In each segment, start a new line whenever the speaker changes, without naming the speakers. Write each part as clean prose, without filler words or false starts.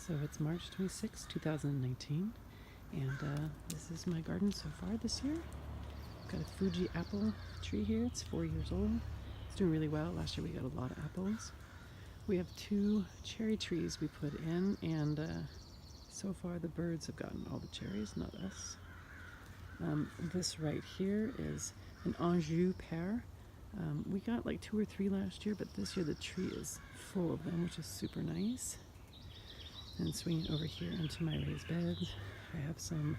So it's March 26, 2019, and this is my garden so far this year. I've got a Fuji apple tree here. It's 4 years old. It's doing really well. Last year we got a lot of apples. We have 2 cherry trees we put in, and so far the birds have gotten all the cherries, not us. This right here is an Anjou pear. We got like 2 or 3 last year, but this year the tree is full of them, which is super nice. And swinging over here into my raised beds, I have some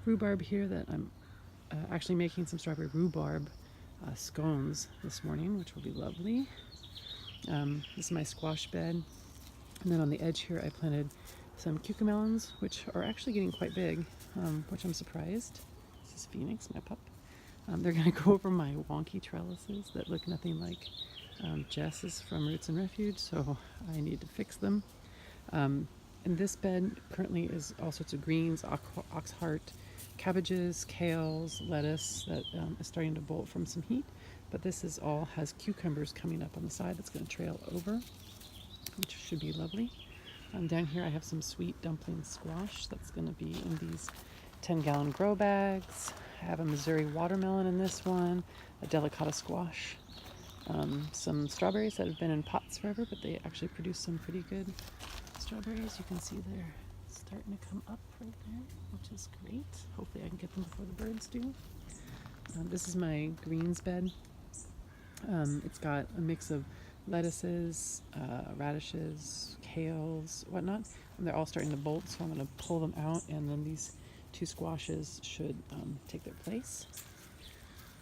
rhubarb here that I'm actually making some strawberry rhubarb scones this morning, which will be lovely. This is my squash bed. And then on the edge here I planted some cucamelons, which are actually getting quite big, which I'm surprised. This is Phoenix, my pup. They're going to go over my wonky trellises that look nothing like Jess's from Roots and Refuge, so I need to fix them. In this bed currently is all sorts of greens, oxheart, cabbages, kales, lettuce that is starting to bolt from some heat. But this is all has cucumbers coming up on the side that's going to trail over, which should be lovely. Down here I have some sweet dumpling squash that's going to be in these 10-gallon grow bags. I have a Missouri watermelon in this one, a delicata squash, some strawberries that have been in pots forever, but they actually produce some pretty good strawberries. You can see they're starting to come up right there, which is great. Hopefully I can get them before the birds do. This is my greens bed. It's got a mix of lettuces, radishes, kales, whatnot, and they're all starting to bolt, so I'm going to pull them out, and then these 2 squashes should take their place.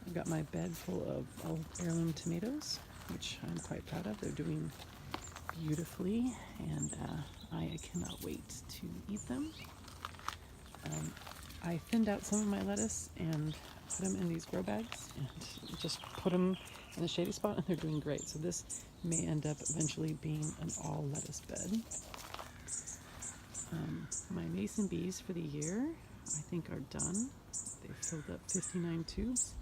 I've got my bed full of old heirloom tomatoes, which I'm quite proud of. They're doing beautifully, and I cannot wait to eat them. I thinned out some of my lettuce and put them in these grow bags and just put them in a shady spot, and they're doing great. So this may end up eventually being an all lettuce bed. My mason bees for the year I think are done. They've filled up 59 tubes.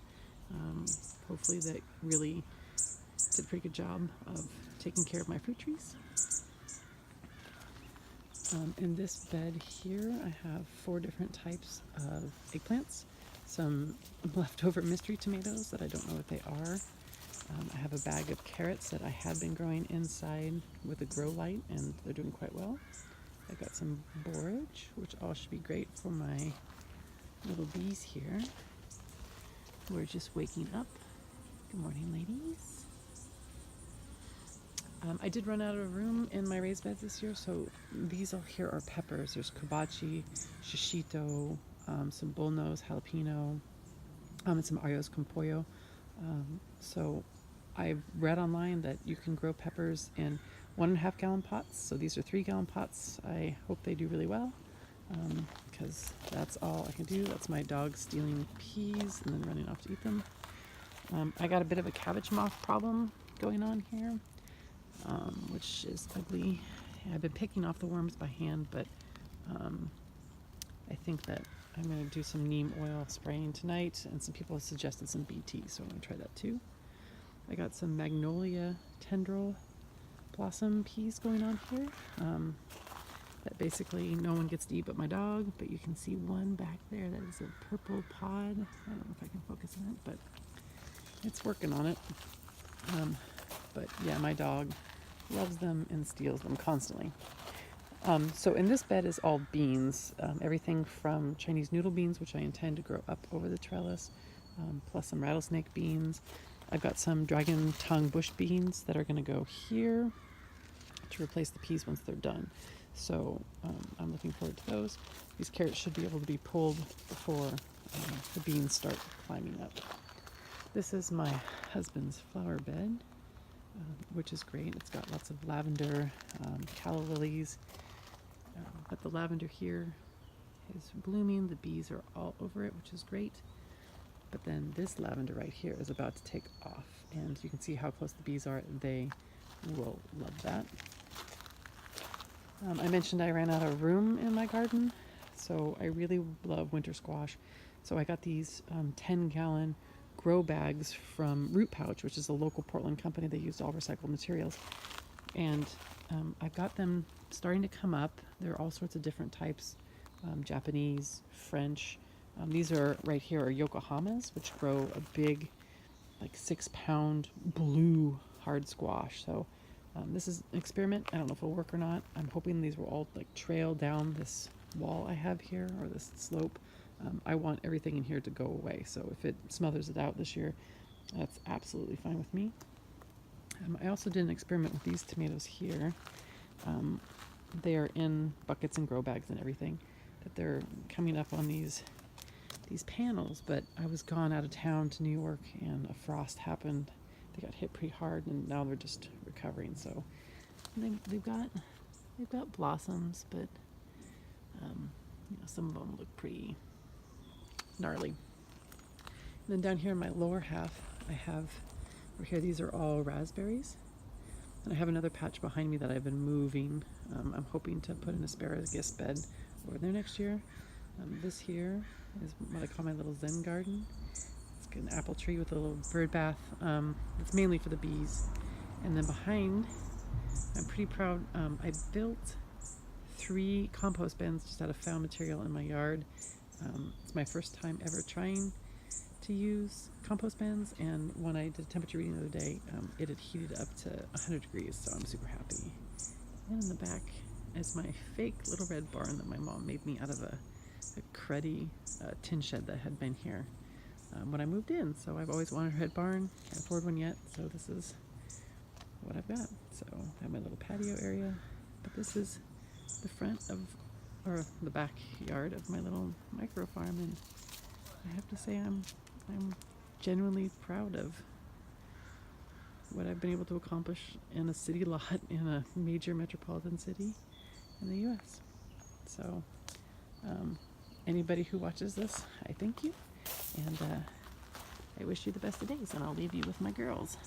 Hopefully that really did a pretty good job of taking care of my fruit trees. In this bed here I have 4 different types of eggplants, some leftover mystery tomatoes that I don't know what they are. I have a bag of carrots that I had been growing inside with a grow light, and they're doing quite well. I've got some borage, which all should be great for my little bees here. We're just waking up. Good morning, ladies. I did run out of room in my raised beds this year, so these all here are peppers. There's kabachi, shishito, some bullnose, jalapeno, and some arroz con pollo. So I read online that you can grow peppers in 1.5 gallon pots. So these are 3-gallon pots. I hope they do really well, because that's all I can do. That's my dog stealing peas and then running off to eat them. I got a bit of a cabbage moth problem going on here, which is ugly. I've been picking off the worms by hand, but I think that I'm going to do some neem oil spraying tonight, and some people have suggested some BT, so I'm going to try that too. I got some magnolia tendril blossom peas going on here that basically no one gets to eat but my dog, but you can see one back there that is a purple pod. I don't know if I can focus on it, but it's working on it. But yeah, my dog loves them and steals them constantly. So in this bed is all beans, everything from Chinese noodle beans, which I intend to grow up over the trellis, plus some rattlesnake beans. I've got some dragon tongue bush beans that are going to go here to replace the peas once they're done. So I'm looking forward to those. These carrots should be able to be pulled before the beans start climbing up. This is my husband's flower bed, which is great. It's got lots of lavender, calla lilies, but the lavender here is blooming. The bees are all over it, which is great. But then this lavender right here is about to take off, and you can see how close the bees are. They will love that. I mentioned I ran out of room in my garden, so I really love winter squash. So I got these 10-gallon grow bags from Root Pouch, which is a local Portland company. They used all recycled materials, and I've got them starting to come up. There are all sorts of different types, Japanese, French. These are right here are Yokohamas, which grow a big, like 6-pound blue hard squash. So this is an experiment. I don't know if it'll work or not. I'm hoping these will all like trail down this wall I have here, or this slope. I want everything in here to go away. So if it smothers it out this year, that's absolutely fine with me. I also did an experiment with these tomatoes here. They are in buckets and grow bags and everything. That they're coming up on these panels, but I was gone out of town to New York and a frost happened. They got hit pretty hard and now they're just recovering. So they've got blossoms, but some of them look pretty gnarly. And then down here in my lower half, I have over here, these are all raspberries. And I have another patch behind me that I've been moving. I'm hoping to put an asparagus bed over there next year. This here is what I call my little Zen garden. It's got an apple tree with a little bird bath. It's mainly for the bees. And then behind, I'm pretty proud. I built 3 compost bins just out of found material in my yard. It's my first time ever trying to use compost bins, and when I did a temperature reading the other day, it had heated up to 100 degrees, so I'm super happy. And in the back is my fake little red barn that my mom made me out of a cruddy tin shed that had been here when I moved in. So I've always wanted a red barn. Can't afford one yet, so this is what I've got. So I have my little patio area, but this is the front of, or the backyard of my little microfarm, and I have to say I'm genuinely proud of what I've been able to accomplish in a city lot in a major metropolitan city in the US. So anybody who watches this, I thank you, and I wish you the best of days, and I'll leave you with my girls.